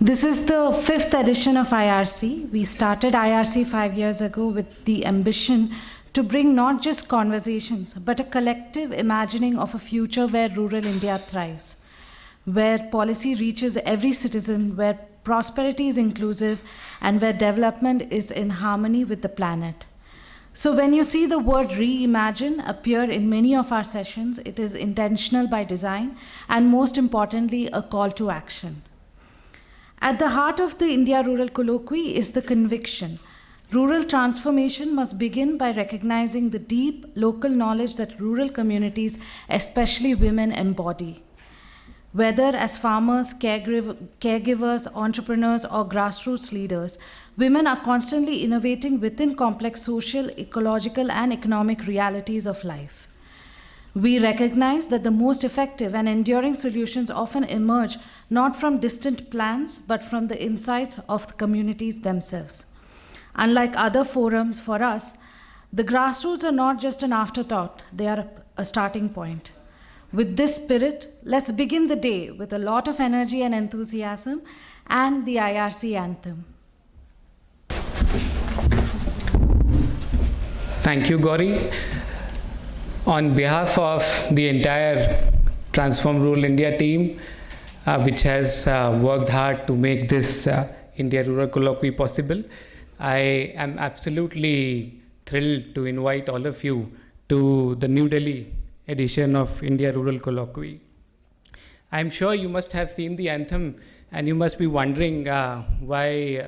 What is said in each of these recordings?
This is the fifth edition of IRC. We started IRC 5 years ago with the ambition to bring not just conversations, but a collective imagining of a future where rural India thrives, where policy reaches every citizen, where prosperity is inclusive, and where development is in harmony with the planet. So when you see the word reimagine appear in many of our sessions, it is intentional by design, and most importantly, a call to action. At the heart of the India Rural Colloquy is the conviction. Rural transformation must begin by recognizing the deep local knowledge that rural communities, especially women, embody. Whether as farmers, caregivers, entrepreneurs, or grassroots leaders, women are constantly innovating within complex social, ecological, and economic realities of life. We recognize that the most effective and enduring solutions often emerge not from distant plans, but from the insights of the communities themselves. Unlike other forums for us, the grassroots are not just an afterthought, they are a starting point. With this spirit, let's begin the day with a lot of energy and enthusiasm and the IRC anthem. Thank you, Gauri. On behalf of the entire Transform Rural India team, which has worked hard to make this India Rural Colloquy possible, I am absolutely thrilled to invite all of you to the New Delhi edition of India Rural Colloquy. I'm sure you must have seen the anthem and you must be wondering why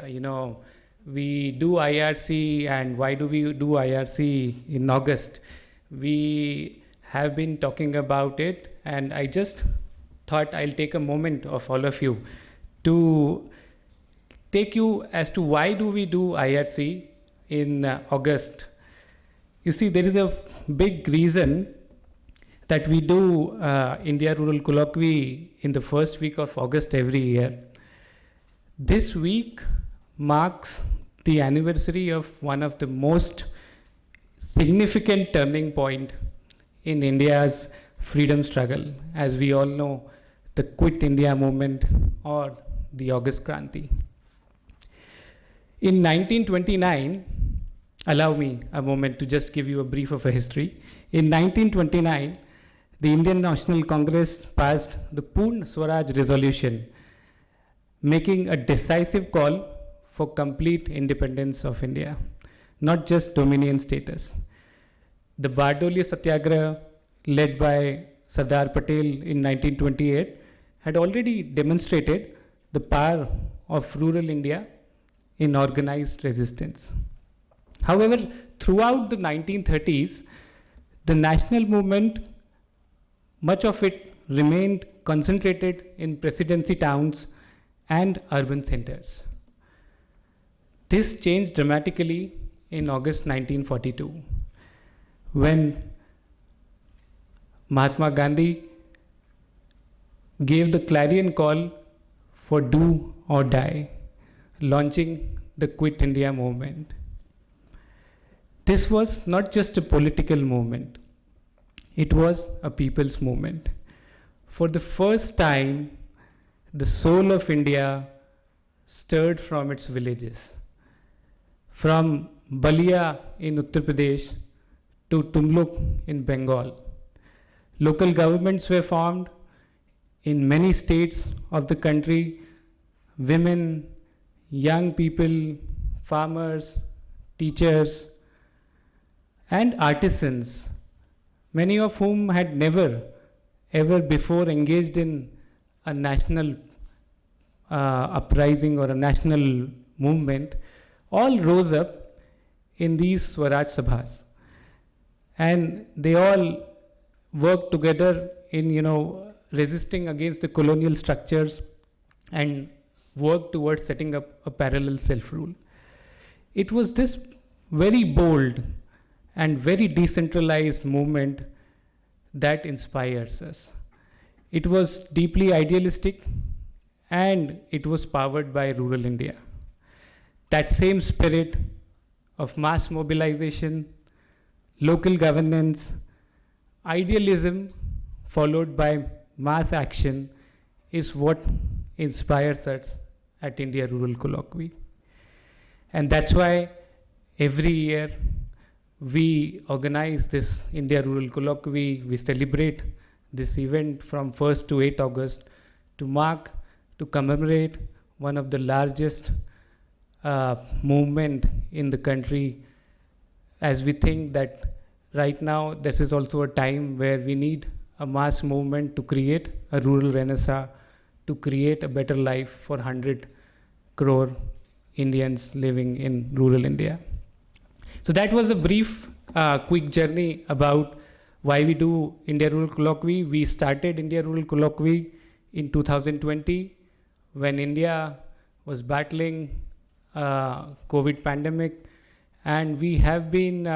we do IRC and why do we do IRC in August. We have been talking about it, and I just thought I'll take a moment of all of you to take you as to why do we do IRC in August. You see, there is a big reason that we do India Rural Colloquy in the first week of August every year. This week marks the anniversary of one of the most significant turning point in India's freedom struggle. As we all know, the Quit India movement or the August Kranti. In 1929, allow me a moment to just give you a brief of a history. In 1929, the Indian National Congress passed the Purna Swaraj resolution, making a decisive call for complete independence of India, not just dominion status. The Bardoli Satyagraha, led by Sardar Patel in 1928, had already demonstrated the power of rural India in organized resistance. However, throughout the 1930s, the national movement, much of it remained concentrated in presidency towns and urban centers. This changed dramatically in August 1942, when Mahatma Gandhi gave the clarion call for do or die, launching the Quit India movement. This was not just a political movement, it was a people's movement. For the first time, the soul of India stirred from its villages. From Balia in Uttar Pradesh to Tumluk in Bengal, local governments were formed in many states of the country. Women, young people, farmers, teachers, and artisans, many of whom had never ever before engaged in a national uprising or a national movement, all rose up in these Swaraj Sabhas. And they all worked together in, resisting against the colonial structures and worked towards setting up a parallel self-rule. It was this very bold and very decentralized movement that inspires us. It was deeply idealistic and it was powered by rural India. That same spirit of mass mobilization, local governance, idealism followed by mass action is what inspires us at India Rural Colloquy. And that's why every year we organize this India Rural Colloquy. We celebrate this event from 1st to 8th August to commemorate one of the largest movement in the country, as we think that right now this is also a time where we need a mass movement to create a rural renaissance, to create a better life for 100 crore Indians living in rural India. So that was a brief, quick journey about why we do India Rural Colloquy. We started India Rural Colloquy in 2020 when India was battling COVID pandemic, and we have been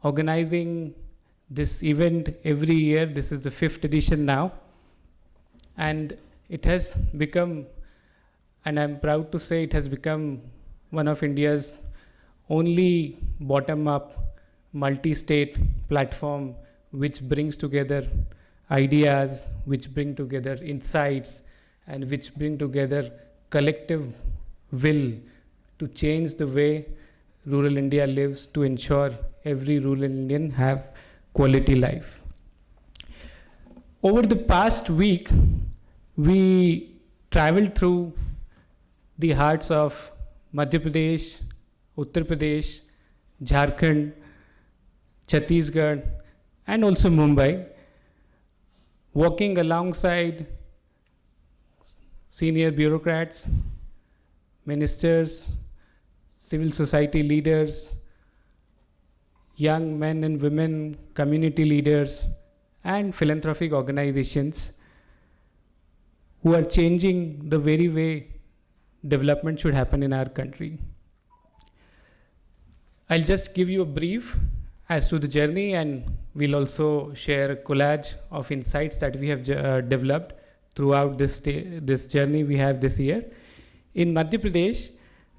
organizing this event every year. This is the 5th edition now, and it has become, and I'm proud to say, it has become one of India's only bottom-up multi-state platform which brings together ideas, which bring together insights, and which bring together collective will to change the way rural India lives, to ensure every rural Indian have quality life. Over the past week, we traveled through the hearts of Madhya Pradesh, Uttar Pradesh, Jharkhand, Chhattisgarh, and also Mumbai, working alongside senior bureaucrats, ministers, civil society leaders, young men and women, community leaders, and philanthropic organizations who are changing the very way development should happen in our country. I'll just give you a brief as to the journey, and we'll also share a collage of insights that we have developed throughout this journey we have this year. In Madhya Pradesh,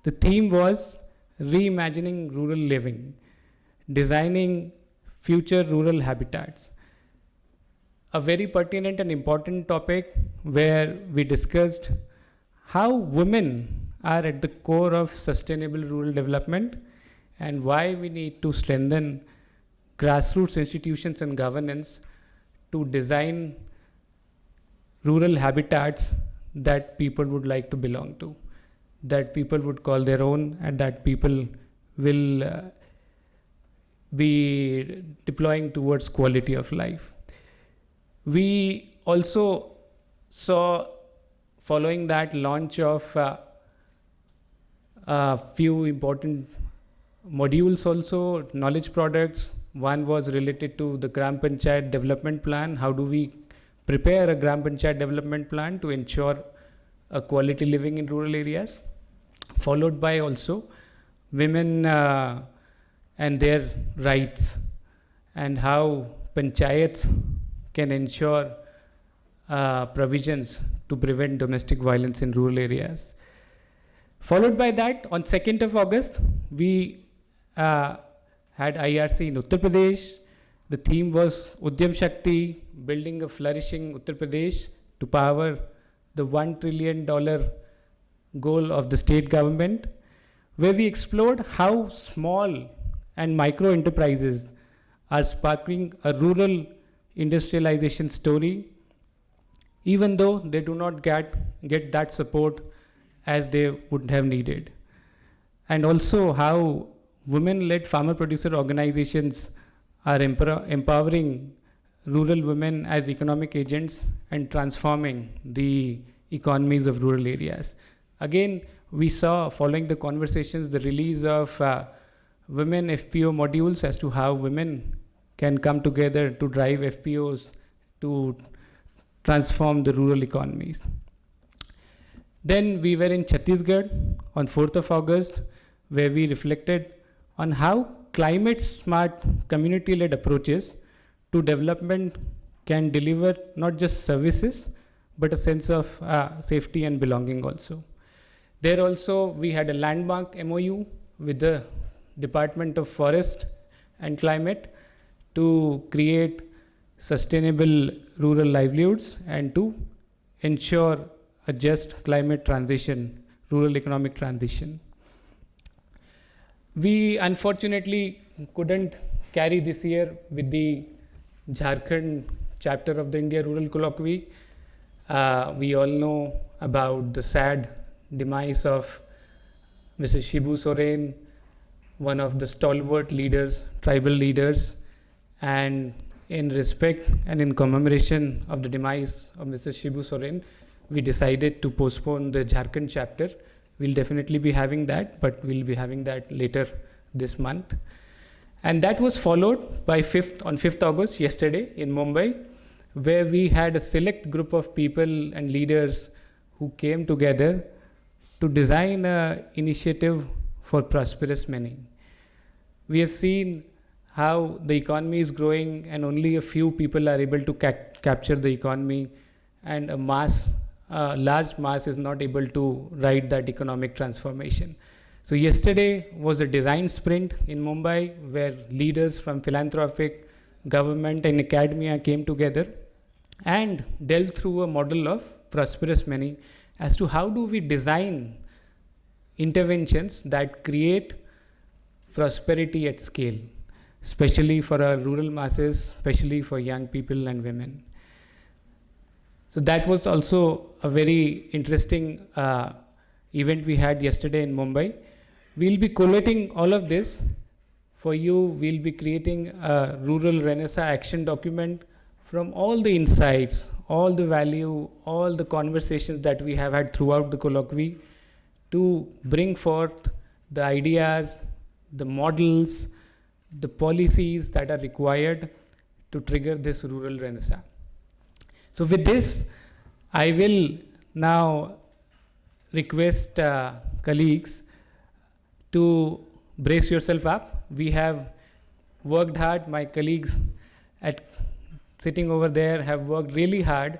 the theme was reimagining rural living, designing future rural habitats. A very pertinent and important topic where we discussed how women are at the core of sustainable rural development and why we need to strengthen grassroots institutions and governance to design rural habitats that people would like to belong to, that people would call their own, and that people will be deploying towards quality of life. We also saw, following that, launch of a few important modules also, knowledge products. One was related to the Gram Panchayat development plan. How do we prepare a Gram Panchayat development plan to ensure a quality living in rural areas? Followed by also women and their rights, and how panchayats can ensure provisions to prevent domestic violence in rural areas. Followed by that, on 2nd of August, we had IRC in Uttar Pradesh. The theme was Udyam Shakti, building a flourishing Uttar Pradesh to power the $1 trillion goal of the state government, where we explored how small and micro enterprises are sparking a rural industrialization story, even though they do not get that support as they would have needed. And also how women-led farmer producer organizations are empowering rural women as economic agents and transforming the economies of rural areas. Again, we saw, following the conversations, the release of women FPO modules as to how women can come together to drive FPOs to transform the rural economies. Then we were in Chhattisgarh on 4th of August, where we reflected on how climate-smart, community-led approaches to development can deliver not just services, but a sense of safety and belonging also. There also, we had a landmark MOU with the Department of Forest and Climate to create sustainable rural livelihoods and to ensure a just climate transition, rural economic transition. We unfortunately couldn't carry this year with the Jharkhand chapter of the India Rural Colloquy. We all know about the sad demise of Mrs. Shibu Soren, one of the stalwart leaders, tribal leaders, and in respect and in commemoration of the demise of Mrs. Shibu Soren, we decided to postpone the Jharkhand chapter. We'll definitely be having that, but we'll be having that later this month. And that was followed by on 5th August, yesterday in Mumbai, where we had a select group of people and leaders who came together to design an initiative for prosperous many. We have seen how the economy is growing and only a few people are able to capture the economy, and a large mass is not able to ride that economic transformation. So yesterday was a design sprint in Mumbai where leaders from philanthropic, government and academia came together and delved through a model of prosperous many as to how do we design interventions that create prosperity at scale, especially for our rural masses, especially for young people and women. So that was also a very interesting event we had yesterday in Mumbai. We'll be collating all of this for you. We'll be creating a rural Renaissance action document from all the insights, all the value, all the conversations that we have had throughout the colloquy to bring forth the ideas, the models, the policies that are required to trigger this rural Renaissance. So with this, I will now request colleagues to brace yourself up. We have worked hard. My colleagues sitting over there have worked really hard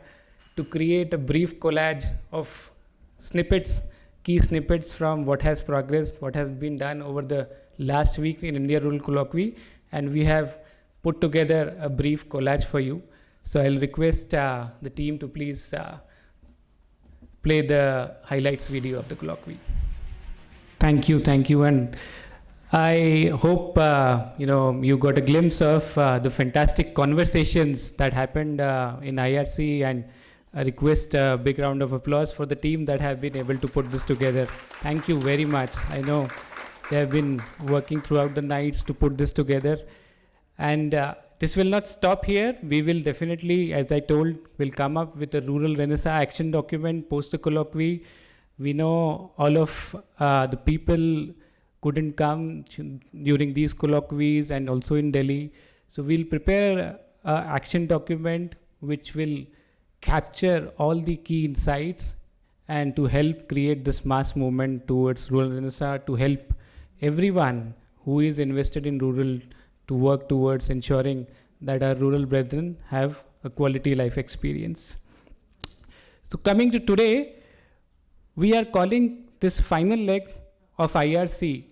to create a brief collage of snippets, key snippets from what has progressed, what has been done over the last week in India Rural Colloquy, and we have put together a brief collage for you. So I'll request the team to please play the highlights video of the colloquy. Thank you, and I hope you got a glimpse of the fantastic conversations that happened in IRC, and I request a big round of applause for the team that have been able to put this together. Thank you very much. I know they have been working throughout the nights to put this together, and this will not stop here. We will definitely, as I told, will come up with a rural Renaissance action document post the colloquy. We know all of the people couldn't come during these colloquies and also in Delhi. So we'll prepare an action document which will capture all the key insights and to help create this mass movement towards rural Renaissance, to help everyone who is invested in rural to work towards ensuring that our rural brethren have a quality life experience. So coming to today, we are calling this final leg of IRC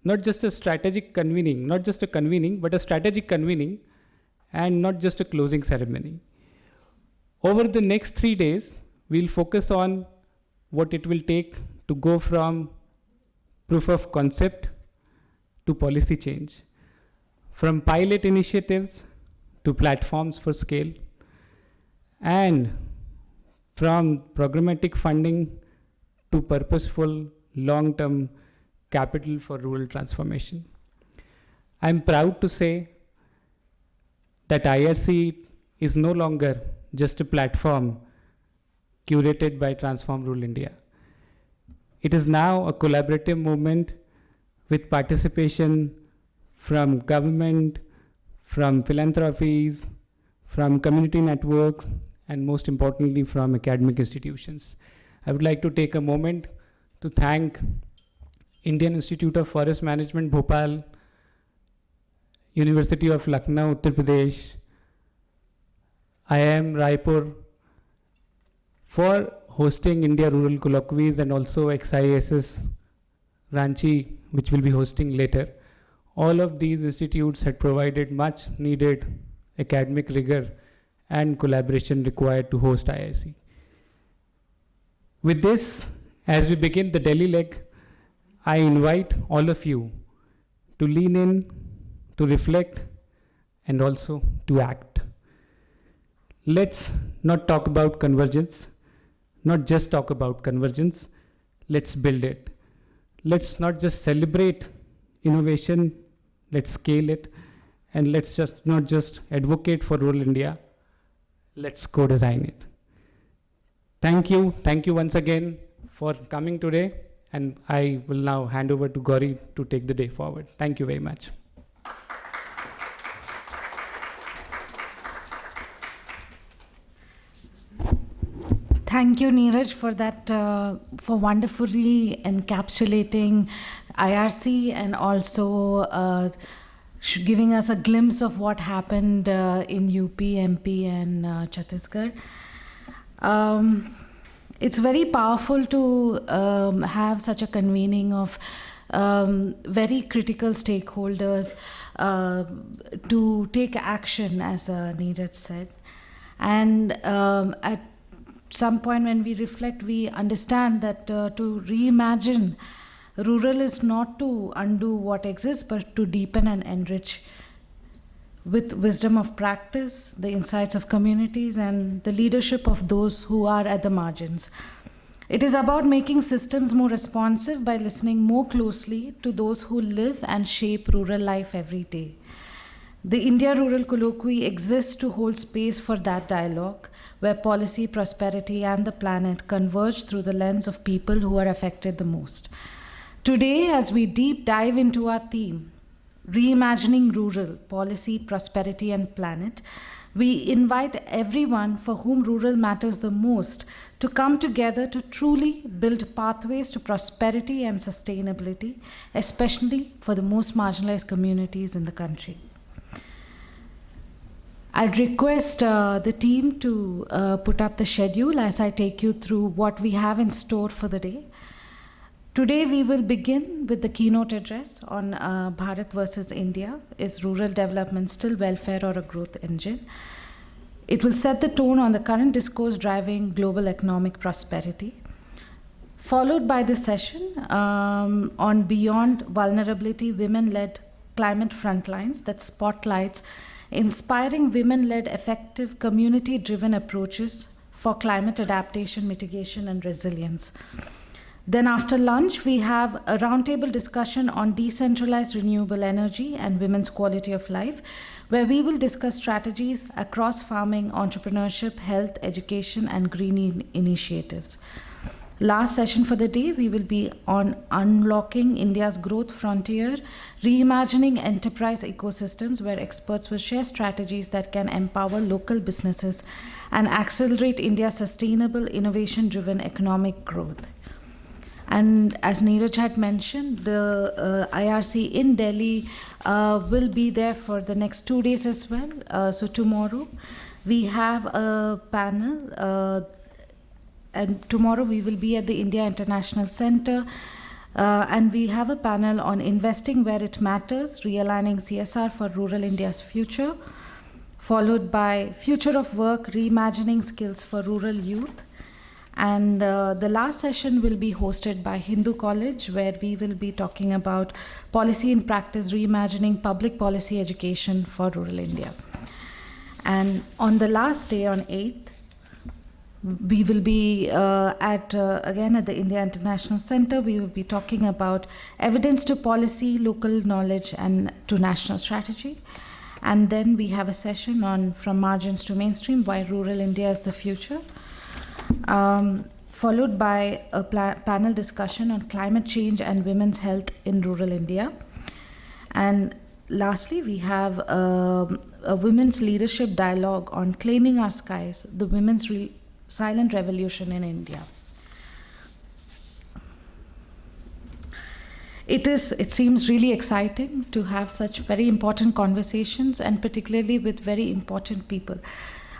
not just a strategic convening, not just a convening, but a strategic convening, and not just a closing ceremony. Over the next 3 days, we'll focus on what it will take to go from proof of concept to policy change, from pilot initiatives to platforms for scale, and from programmatic funding to purposeful long-term capital for rural transformation. I'm proud to say that IRC is no longer just a platform curated by Transform Rural India. It is now a collaborative movement with participation from government, from philanthropies, from community networks, and most importantly from academic institutions. I would like to take a moment to thank Indian Institute of Forest Management, Bhopal, University of Lucknow, Uttar Pradesh, IIM Raipur for hosting India Rural Colloquies, and also XISS Ranchi, which will be hosting later. All of these institutes had provided much needed academic rigor and collaboration required to host IIC. With this, as we begin the Delhi leg, I invite all of you to lean in, to reflect, and also to act. Let's not talk about convergence, not just talk about convergence, let's build it. Let's not just celebrate innovation, let's scale it, and let's just not just advocate for rural India, let's co-design it. Thank you once again for coming today, and I will now hand over to Gauri to take the day forward. Thank you very much. Thank you, Neeraj, for that, for wonderfully encapsulating IRC and also giving us a glimpse of what happened in UP, MP, and Chhattisgarh. It's very powerful to have such a convening of very critical stakeholders to take action, as Neeraj said. And at some point when we reflect, we understand that to reimagine rural is not to undo what exists, but to deepen and enrich with wisdom of practice, the insights of communities, and the leadership of those who are at the margins. It is about making systems more responsive by listening more closely to those who live and shape rural life every day. The India Rural Colloquy exists to hold space for that dialogue, where policy, prosperity, and the planet converge through the lens of people who are affected the most. Today, as we deep dive into our theme, Reimagining Rural, Policy, Prosperity, and Planet, we invite everyone for whom rural matters the most to come together to truly build pathways to prosperity and sustainability, especially for the most marginalized communities in the country. I'd request the team to put up the schedule as I take you through what we have in store for the day. Today we will begin with the keynote address on Bharat versus India. Is rural development still welfare or a growth engine? It will set the tone on the current discourse driving global economic prosperity. Followed by the session on Beyond Vulnerability, Women-Led Climate Frontlines that spotlights inspiring women-led effective community-driven approaches for climate adaptation, mitigation, and resilience. Then after lunch, we have a roundtable discussion on decentralized renewable energy and women's quality of life, where we will discuss strategies across farming, entrepreneurship, health, education, and green initiatives. Last session for the day, we will be on unlocking India's growth frontier, reimagining enterprise ecosystems, where experts will share strategies that can empower local businesses and accelerate India's sustainable, innovation-driven economic growth. And as Neeraj had mentioned, the IRC in Delhi will be there for the next 2 days as well. So tomorrow we have a panel, and tomorrow we will be at the India International Center, and we have a panel on investing where it matters, realigning CSR for rural India's future, followed by future of work, reimagining skills for rural youth. And the last session will be hosted by Hindu College, where we will be talking about policy in practice, reimagining public policy education for rural India. And on the last day, on 8th, we will be again at the India International Center. We will be talking about evidence to policy, local knowledge, and to national strategy. And then we have a session on from margins to mainstream, why rural India is the future. Followed by a panel discussion on climate change and women's health in rural India. And lastly, we have a women's leadership dialogue on claiming our skies, the women's silent revolution in India. It seems really exciting to have such very important conversations, and particularly with very important people.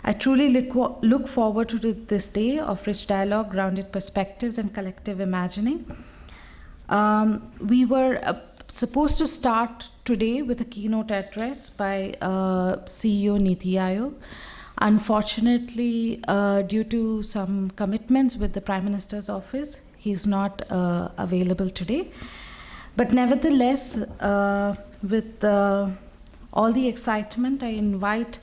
I truly look forward to this day of rich dialogue, grounded perspectives, and collective imagining. We were supposed to start today with a keynote address by CEO Niti Aayog. Unfortunately, due to some commitments with the Prime Minister's office, he's not available today. But nevertheless, with all the excitement, I invite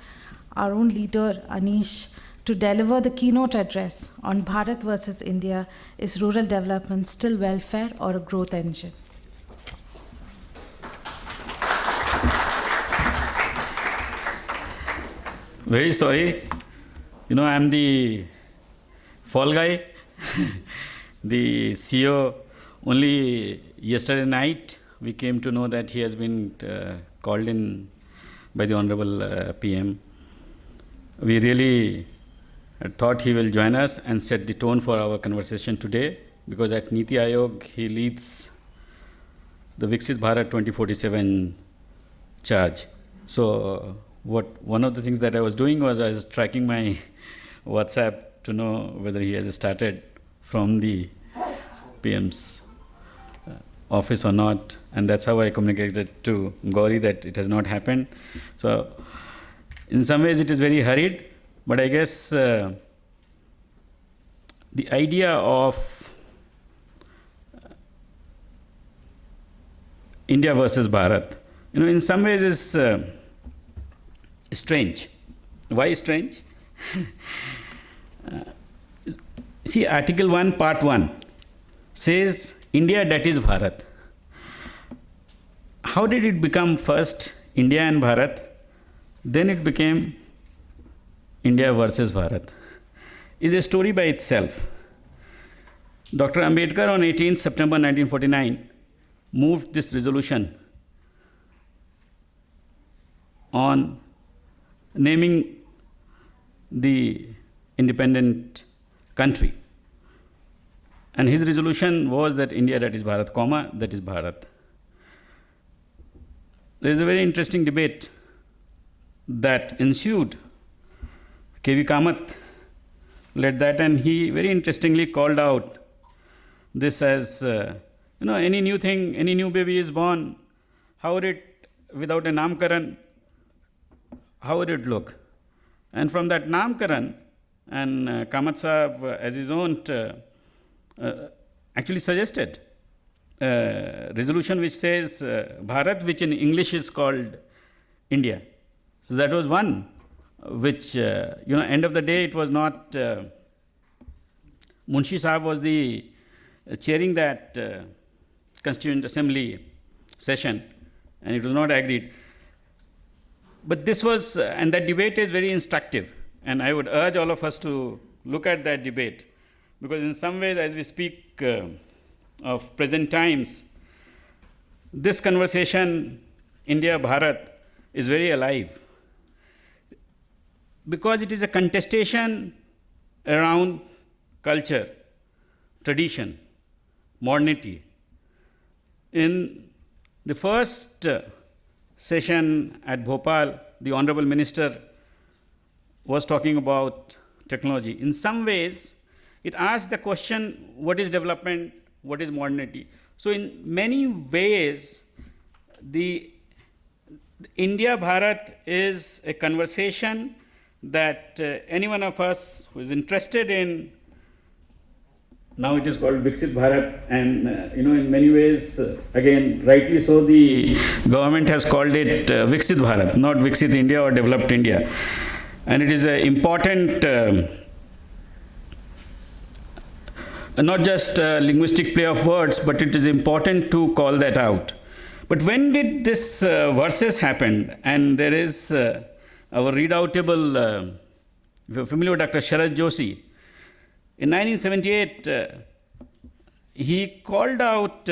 our own leader, Anish, to deliver the keynote address on Bharat versus India. Is rural development still welfare or a growth engine? Very sorry. I'm the fall guy. The CEO, only yesterday night, we came to know that he has been called in by the Honorable PM. We really thought he will join us and set the tone for our conversation today, because at Niti Aayog, he leads the Viksit Bharat 2047 charge. So one of the things that I was doing was I was tracking my WhatsApp to know whether he has started from the PM's office or not, and that's how I communicated to Gauri that it has not happened. So in some ways it is very hurried, but I guess the idea of India versus Bharat, in some ways is strange. Why strange? See, Article 1, Part 1 says India, that is Bharat. How did it become first India and Bharat? Then it became India versus Bharat. It's a story by itself. Dr. Ambedkar on 18th September 1949 moved this resolution on naming the independent country. And his resolution was that India, that is Bharat, comma, that is Bharat. There is a very interesting debate that ensued. K.V. Kamath led that, and he very interestingly called out this as, any new thing, any new baby is born, how would it, without a Namkaran, how would it look? And from that Namkaran, and Kamath Sahab, as his own, actually suggested a resolution which says Bharat, which in English is called India. So that was one which, end of the day, it was not, Munshi Sahab was the chairing that Constituent Assembly session, and it was not agreed. But this was, and that debate is very instructive, and I would urge all of us to look at that debate, because in some ways, as we speak of present times, this conversation, India-Bharat, is very alive, because it is a contestation around culture, tradition, modernity. In the first session at Bhopal, the Honorable Minister was talking about technology. In some ways, it asks the question, what is development, what is modernity? So in many ways, the India-Bharat is a conversation that any one of us who is interested in, now it is called Viksit Bharat, and in many ways, again, rightly so, the government has called it Viksit Bharat, not Viksit India or Developed India. And it is an important, not just a linguistic play of words, but it is important to call that out. But when did this verses happen? And there is our redoubtable, if you're familiar with Dr. Sharad Joshi, in 1978, he called out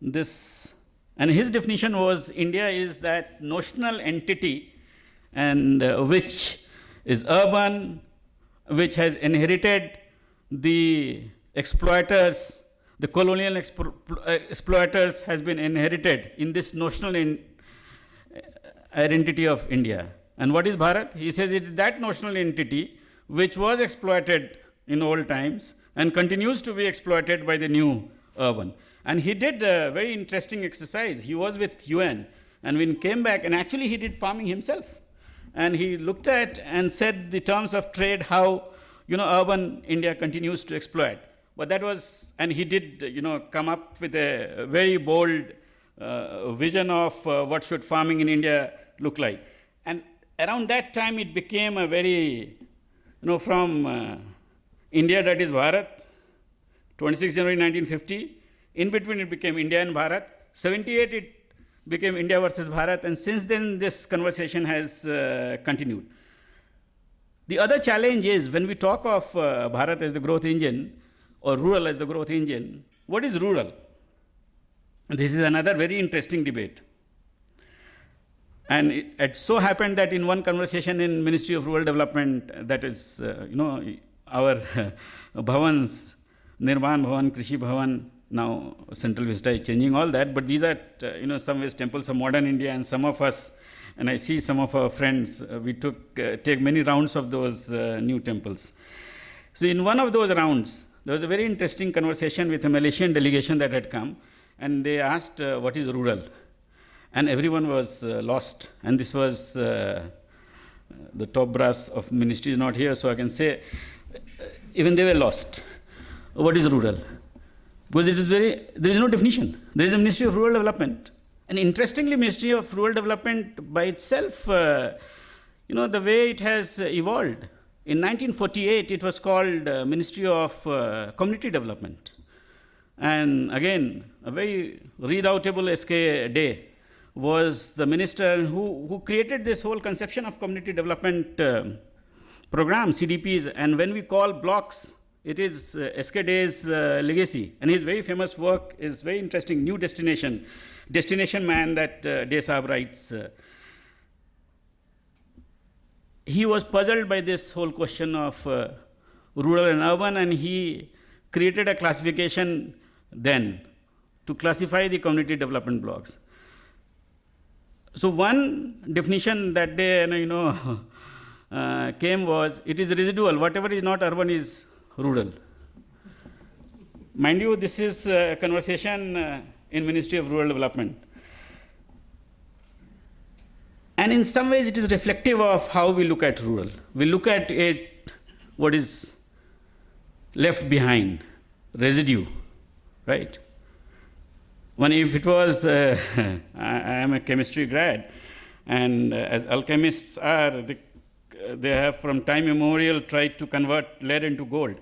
this, and his definition was India is that notional entity, and which is urban, which has inherited the exploiters, the colonial exploiters has been inherited in this notional identity of India. And what is Bharat? He says it is that notional entity which was exploited in old times and continues to be exploited by the new urban. And he did a very interesting exercise. He was with UN, and when he came back, and actually he did farming himself. and he looked at and said the terms of trade, how, urban India continues to exploit. But that was, and he did, come up with a very bold vision of what should farming in India look like. And around that time, it became a very, from India, that is Bharat, 26 January 1950. In between, it became India and Bharat. 78, it became India versus Bharat. And since then, this conversation has continued. The other challenge is when we talk of Bharat as the growth engine or rural as the growth engine, what is rural? This is another very interesting debate. And it so happened that in one conversation in Ministry of Rural Development, that is, our bhavans, Nirman Bhavan, Krishi Bhavan, now Central Vista is changing all that, but these are, some ways temples of modern India, and some of us, and I see some of our friends, we take many rounds of those new temples. So in one of those rounds, there was a very interesting conversation with a Malaysian delegation that had come, and they asked, what is rural? And everyone was lost. And this was the top brass of ministry is not here, so I can say, even they were lost. What is rural? Because there is no definition. There is a Ministry of Rural Development. And interestingly, Ministry of Rural Development by itself, the way it has evolved. In 1948, it was called Ministry of Community Development. And again, a very redoubtable SK Day was the minister who created this whole conception of community development program, CDPs. And when we call blocks, it is SK Day's legacy. And his very famous work is very interesting, New Destination Man, that Day Saab writes. He was puzzled by this whole question of rural and urban, and he created a classification then to classify the community development blocks. So one definition that day, came was, it is residual. Whatever is not urban is rural. Mind you, this is a conversation in Ministry of Rural Development. And in some ways, it is reflective of how we look at rural. We look at it, what is left behind, residue, right? If it was, I am a chemistry grad, and as alchemists are, they have from time immemorial tried to convert lead into gold.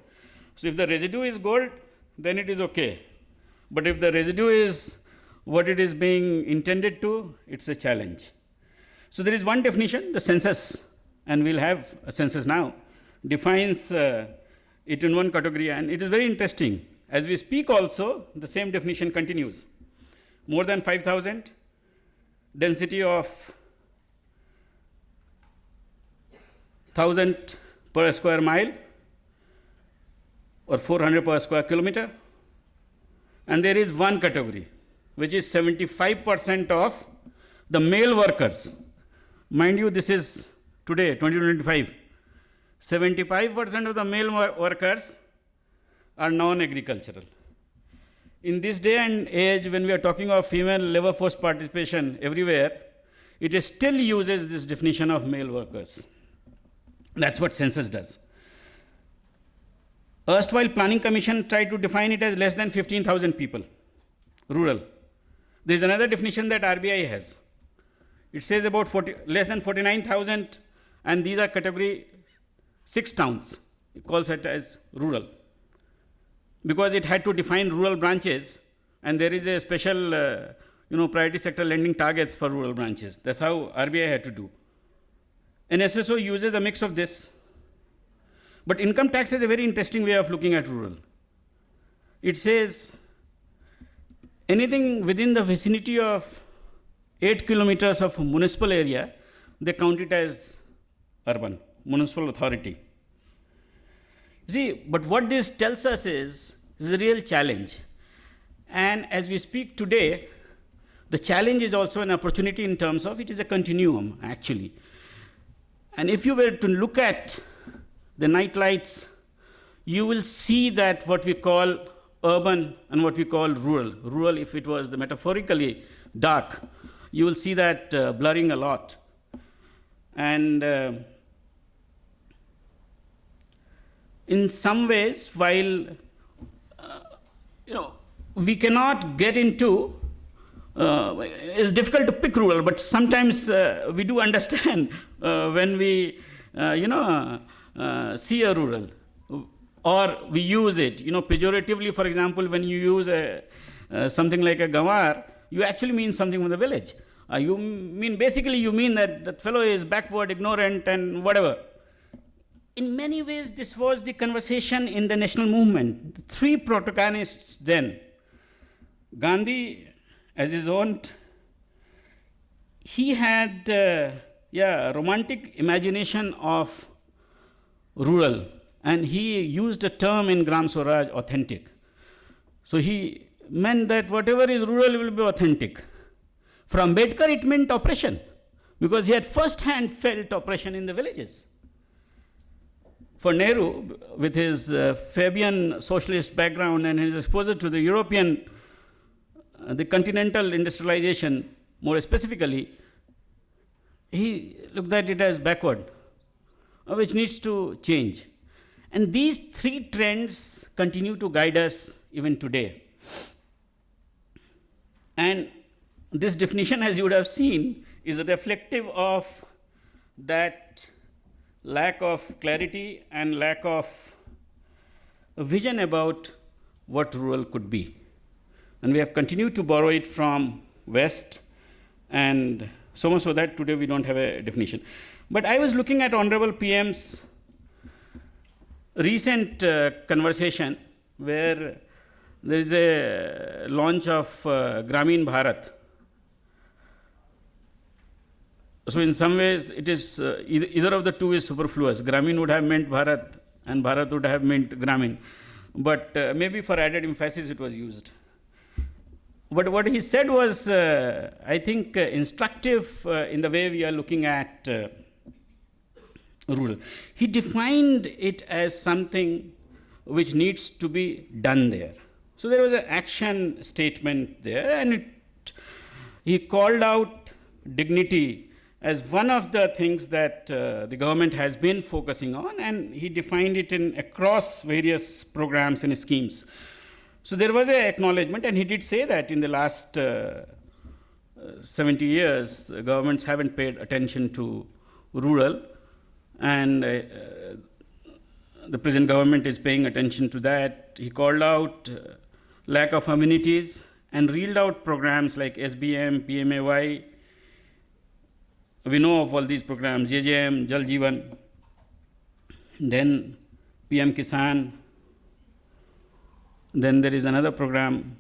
So if the residue is gold, then it is okay. But if the residue is what it is being intended to, it's a challenge. So there is one definition, the census, and we'll have a census now, defines it in one category, and it is very interesting. As we speak also, the same definition continues. More than 5,000, density of 1,000 per square mile or 400 per square kilometer. And there is one category, which is 75% of the male workers. Mind you, this is today, 2025. 75% of the male workers are non-agricultural. In this day and age, when we are talking of female labor force participation everywhere, it still uses this definition of male workers. That's what census does. Erstwhile Planning Commission tried to define it as less than 15,000 people, rural. There is another definition that RBI has. It says about less than 49,000, and these are category 6 towns. It calls it as rural, because it had to define rural branches, and there is a special, priority sector lending targets for rural branches. That's how RBI had to do. And SSO uses a mix of this. But income tax is a very interesting way of looking at rural. It says anything within the vicinity of 8 kilometers of municipal area, they count it as urban, municipal authority. See, but what this tells us is a real challenge. And as we speak today, the challenge is also an opportunity in terms of it is a continuum, actually. And if you were to look at the night lights, you will see that what we call urban and what we call rural. Rural, if it was the metaphorically dark, you will see that blurring a lot. And in some ways, while we cannot get into, it's difficult to pick rural, but sometimes we do understand when we see a rural, or we use it, pejoratively. For example, when you use something like a gawar, you actually mean something from the village. You mean that fellow is backward, ignorant, and whatever. In many ways, this was the conversation in the national movement. The three protagonists then, Gandhi, as his own, he had a romantic imagination of rural, and he used a term in Gram Swaraj, authentic. So he meant that whatever is rural will be authentic. For Ambedkar, it meant oppression, because he had first-hand felt oppression in the villages. For Nehru, with his Fabian socialist background and his exposure to the European, the continental industrialization, more specifically, he looked at it as backward, which needs to change. And these three trends continue to guide us even today. And this definition, as you would have seen, is reflective of that lack of clarity and lack of vision about what rural could be. And we have continued to borrow it from West, and so much so that today we don't have a definition. But I was looking at Honorable PM's recent conversation where there is a launch of Gramin Bharat. So in some ways, it is either of the two is superfluous. Gramin would have meant Bharat, and Bharat would have meant Gramin. But maybe for added emphasis, it was used. But what he said was, I think, instructive in the way we are looking at rural. He defined it as something which needs to be done there. So there was an action statement there, and he called out dignity as one of the things that the government has been focusing on, and he defined it across various programs and schemes. So there was an acknowledgement, and he did say that in the last 70 years, governments haven't paid attention to rural, and the present government is paying attention to that. He called out lack of amenities and reeled out programs like SBM, PMAY. We know of all these programs, JJM, Jal Jeevan, then PM Kisan. Then there is another program,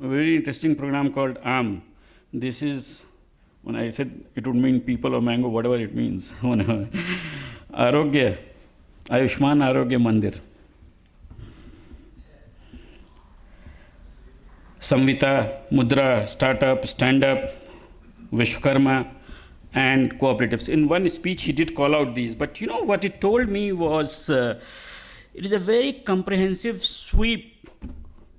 a very interesting program called AAM. This is, when I said it would mean people or mango, whatever it means. Arogya, Ayushman Arogya Mandir. Samvita, Mudra, Startup, Stand Up, Vishwakarma, and cooperatives. In one speech, he did call out these, but what it told me was it is a very comprehensive sweep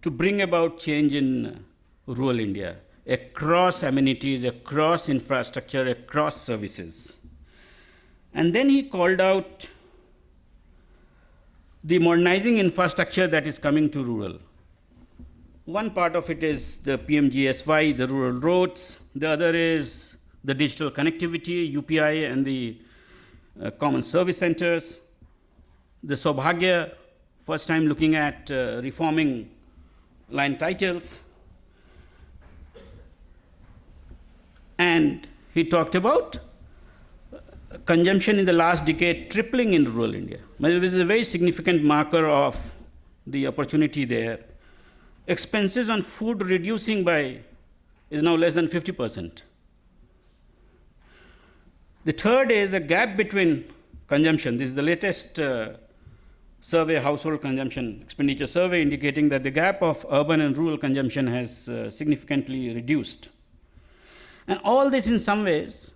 to bring about change in rural India, across amenities, across infrastructure, across services. And then he called out the modernizing infrastructure that is coming to rural. One part of it is the PMGSY, the rural roads. The other is the digital connectivity, UPI, and the common service centers. The Saubhagya, first time looking at reforming line titles. And he talked about consumption in the last decade tripling in rural India. This is a very significant marker of the opportunity there. Expenses on food reducing is now less than 50%. The third is a gap between consumption. This is the latest survey, household consumption expenditure survey, indicating that the gap of urban and rural consumption has significantly reduced. And all this in some ways,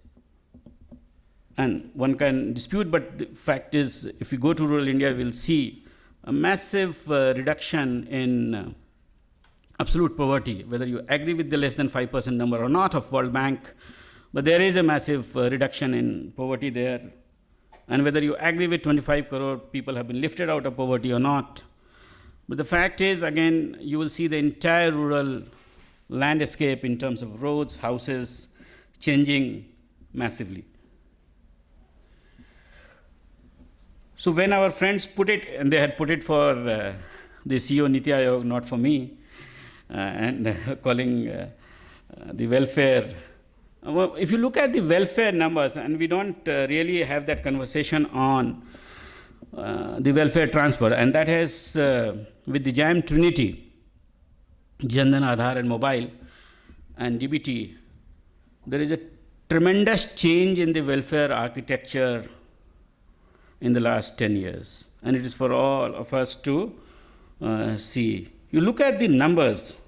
and one can dispute, but the fact is, if we go to rural India, we'll see a massive reduction in absolute poverty, whether you agree with the less than 5% number or not of World Bank But there is a massive reduction in poverty there. And whether you agree with 25 crore people have been lifted out of poverty or not. But the fact is, again, you will see the entire rural landscape in terms of roads, houses, changing massively. So when our friends put it, and they had put it for the CEO Niti Aayog, not for me, calling the welfare. Well, if you look at the welfare numbers, and we don't really have that conversation on the welfare transfer, and that has, with the JAM Trinity, Jan Dhan, Aadhaar and Mobile, and DBT, there is a tremendous change in the welfare architecture in the last 10 years. And it is for all of us to see. You look at the numbers.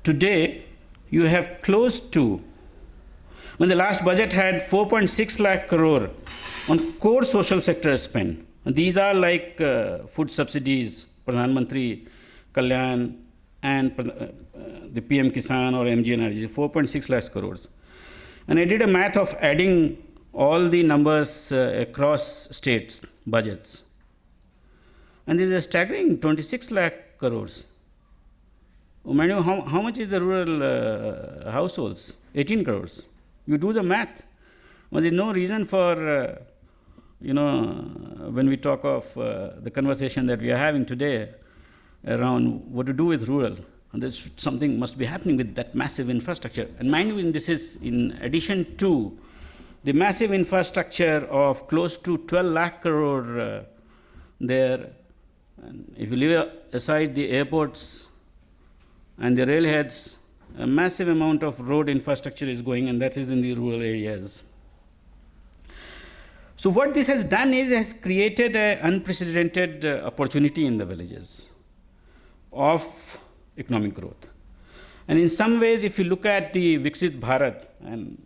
Today, you have close to, when the last budget had 4.6 lakh crore on core social sector spend. And these are like food subsidies, Pradhan Mantri Kalyan, and the PM Kisan or MGNRG, 4.6 lakh crores. And I did a math of adding all the numbers across states' budgets. And there is a staggering 26 lakh crores. How much is the rural households? 18 crores. You do the math. Well, there is no reason for, when we talk of the conversation that we are having today around what to do with rural. And there's something must be happening with that massive infrastructure. And mind you, this is in addition to the massive infrastructure of close to 12 lakh crore there. And if you leave aside the airports and the railheads, a massive amount of road infrastructure is going, and that is in the rural areas. So what this has done is has created an unprecedented opportunity in the villages of economic growth. And in some ways, if you look at the Viksit Bharat, and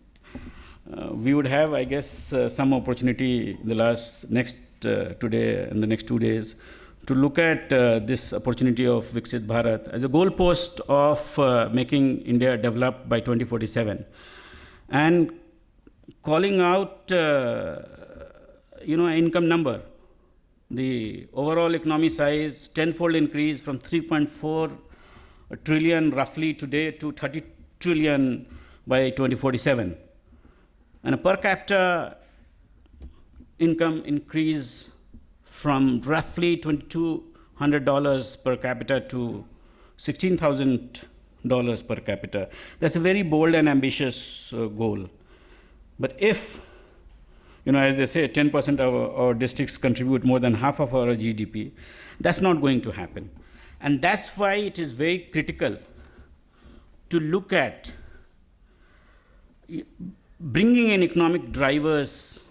we would have, I guess, some opportunity in the today and the next 2 days to look at this opportunity of Viksit Bharat as a goalpost of making India developed by 2047, and calling out, income number, the overall economy size, tenfold increase from 3.4 trillion roughly today to 30 trillion by 2047, and a per capita income increase from roughly $2,200 per capita to $16,000 per capita. That's a very bold and ambitious goal. But if, as they say, 10% of our districts contribute more than half of our GDP, that's not going to happen. And that's why it is very critical to look at bringing in economic drivers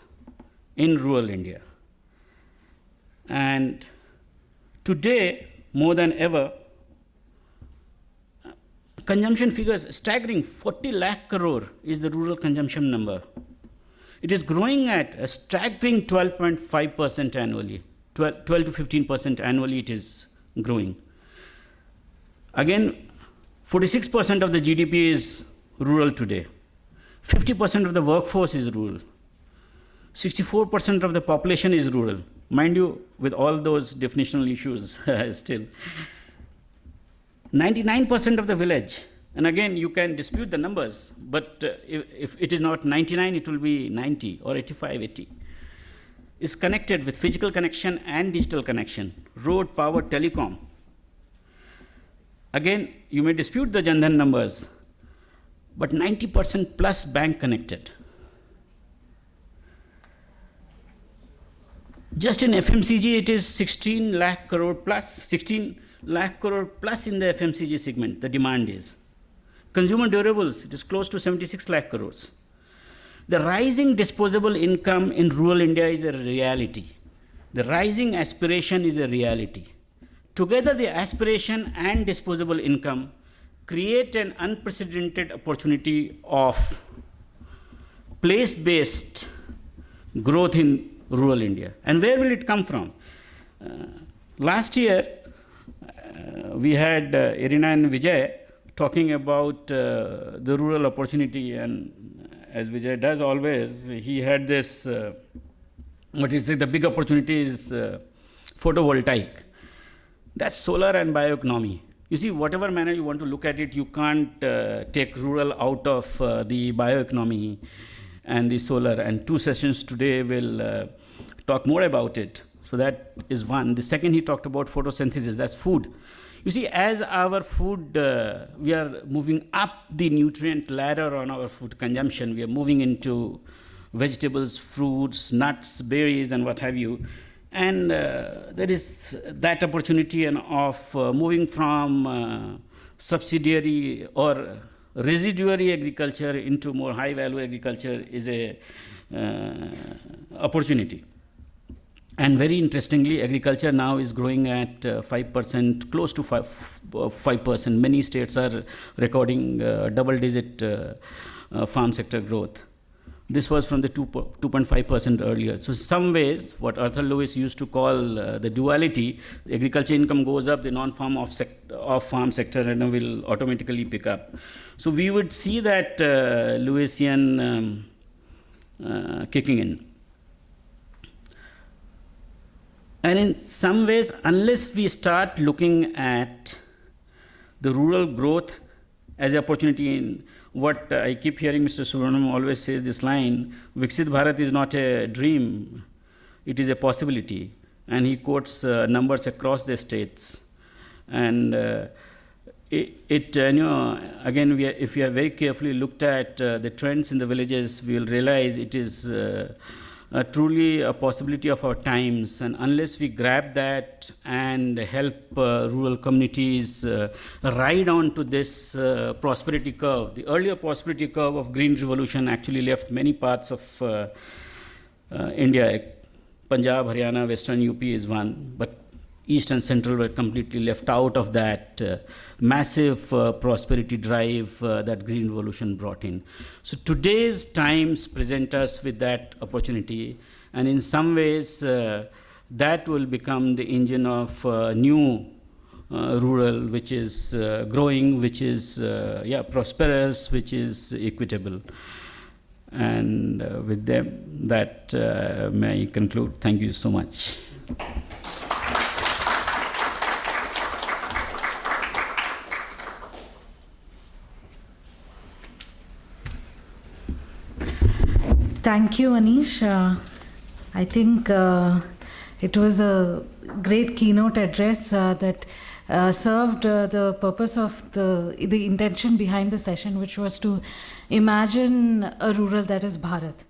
in rural India. And today, more than ever, consumption figures staggering, 40 lakh crore is the rural consumption number. It is growing at a staggering 12.5% annually. 12 to 15% annually it is growing. Again, 46% of the GDP is rural today. 50% of the workforce is rural. 64% of the population is rural. Mind you, with all those definitional issues still. 99% of the village, and again, you can dispute the numbers, but if it is not 99, it will be 90 or 85, 80, is connected with physical connection and digital connection, road, power, telecom. Again, you may dispute the Jan Dhan numbers, but 90% plus bank connected. Just in FMCG, it is 16 lakh crore plus, 16 lakh crore plus in the FMCG segment, the demand is. Consumer durables, it is close to 76 lakh crores. The rising disposable income in rural India is a reality. The rising aspiration is a reality. Together, the aspiration and disposable income create an unprecedented opportunity of place-based growth in rural India. And where will it come from? Last year, we had Irina and Vijay talking about the rural opportunity, and as Vijay does always, he had this, what is it, the big opportunity is photovoltaic. That's solar and bioeconomy. You see, whatever manner you want to look at it, you can't take rural out of the bioeconomy and the solar. And 2 sessions today will talk more about it. So that is one. The second, he talked about photosynthesis, that's food. You see, as our food, we are moving up the nutrient ladder on our food consumption. We are moving into vegetables, fruits, nuts, berries, and what have you. And there is that opportunity of moving from subsidiary or residuary agriculture into more high value agriculture is a opportunity. And very interestingly, agriculture now is growing at 5%, close to 5%. Many states are recording double-digit farm sector growth. This was from the 2.5% earlier. So some ways, what Arthur Lewis used to call the duality, the agriculture income goes up, the non-farm off-farm sector will automatically pick up. So we would see that Lewisian kicking in. And in some ways, unless we start looking at the rural growth as an opportunity in what I keep hearing Mr. Subramaniam always says this line, Viksit Bharat is not a dream, it is a possibility. And he quotes numbers across the states. And again, if we have very carefully looked at the trends in the villages, we will realize it is truly a possibility of our times, and unless we grab that and help rural communities ride on to this prosperity curve. The earlier prosperity curve of Green Revolution actually left many parts of India. Punjab, Haryana, Western UP is one, but East and Central were completely left out of that massive prosperity drive that Green Revolution brought in. So today's times present us with that opportunity, and in some ways that will become the engine of new rural, which is growing, which is prosperous, which is equitable. And with that, may I conclude. Thank you so much. Thank you, Anish. I think it was a great keynote address that served the purpose of the intention behind the session, which was to imagine a rural that is Bharat.